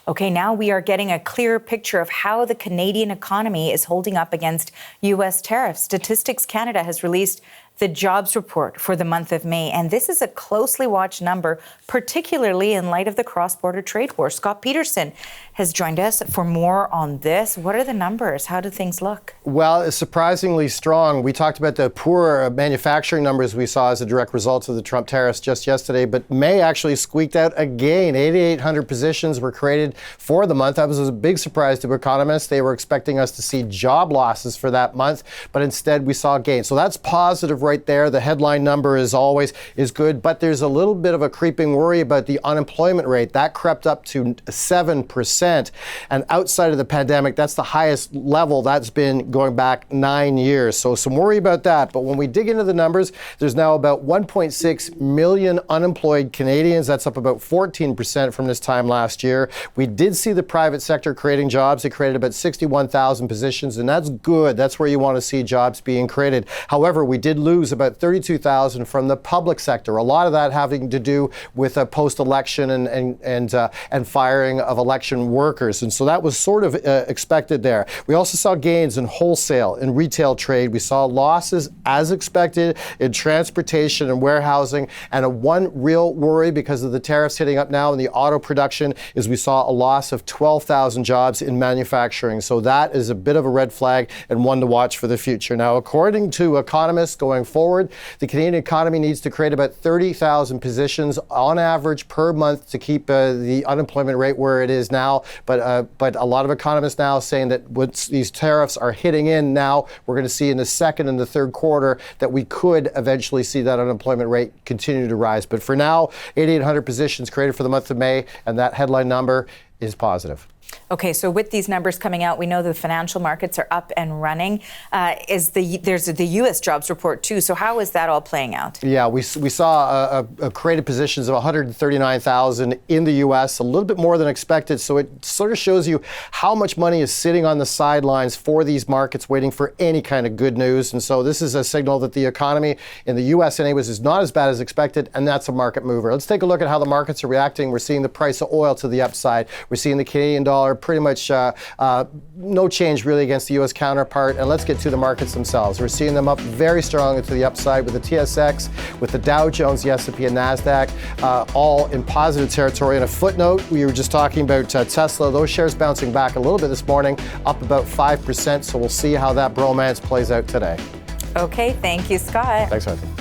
Okay, now we are getting a clearer picture of how the Canadian economy is holding up against U.S. tariffs. Statistics Canada has released the jobs report for the month of May, and this is a closely watched number, particularly in light of the cross-border trade war. Scott Peterson has joined us for more on this. What are the numbers? How do things look? Well, it's surprisingly strong. We talked about the poor manufacturing numbers we saw as a direct result of the Trump tariffs just yesterday, but May actually squeaked out again. 8,800 positions were created for the month. That was a big surprise to economists. They were expecting us to see job losses for that month, but instead we saw gains. So that's positive right there. The headline number is good, but there's a little bit of a creeping worry about the unemployment rate. That crept up to 7%. And outside of the pandemic, that's the highest level that's been going back 9 years. So some worry about that. But when we dig into the numbers, there's now about 1.6 million unemployed Canadians. That's up about 14% from this time last year. We did see the private sector creating jobs. It created about 61,000 positions, and that's good. That's where you want to see jobs being created. However, we did lose about 32,000 from the public sector. A lot of that having to do with a post-election and firing of election workers. And so that was sort of expected there. We also saw gains in wholesale and retail trade. We saw losses as expected in transportation and warehousing. And one real worry because of the tariffs hitting up now in the auto production is we saw a loss of 12,000 jobs in manufacturing. So that is a bit of a red flag and one to watch for the future. Now, according to economists going forward, the Canadian economy needs to create about 30,000 positions on average per month to keep the unemployment rate where it is now. But a lot of economists now saying that once these tariffs are hitting in now, we're going to see in the second and the third quarter that we could eventually see that unemployment rate continue to rise. But for now, 8,800 positions created for the month of May, and that headline number is positive. Okay, so with these numbers coming out, we know the financial markets are up and running. There's the U.S. jobs report too. So how is that all playing out? Yeah, we saw a created positions of 139,000 in the U.S., a little bit more than expected. So it sort of shows you how much money is sitting on the sidelines for these markets waiting for any kind of good news. And so this is a signal that the economy in the U.S. anyways is not as bad as expected, and that's a market mover. Let's take a look at how the markets are reacting. We're seeing the price of oil to the upside. We're seeing the Canadian dollar pretty much no change really against the U.S. counterpart. And let's get to the markets themselves. We're seeing them up very strongly to the upside with the TSX, with the Dow Jones, the S&P, and NASDAQ, all in positive territory. And a footnote, we were just talking about Tesla. Those shares bouncing back a little bit this morning, up about 5%. So we'll see how that bromance plays out today. Okay, thank you, Scott. Thanks, Martha.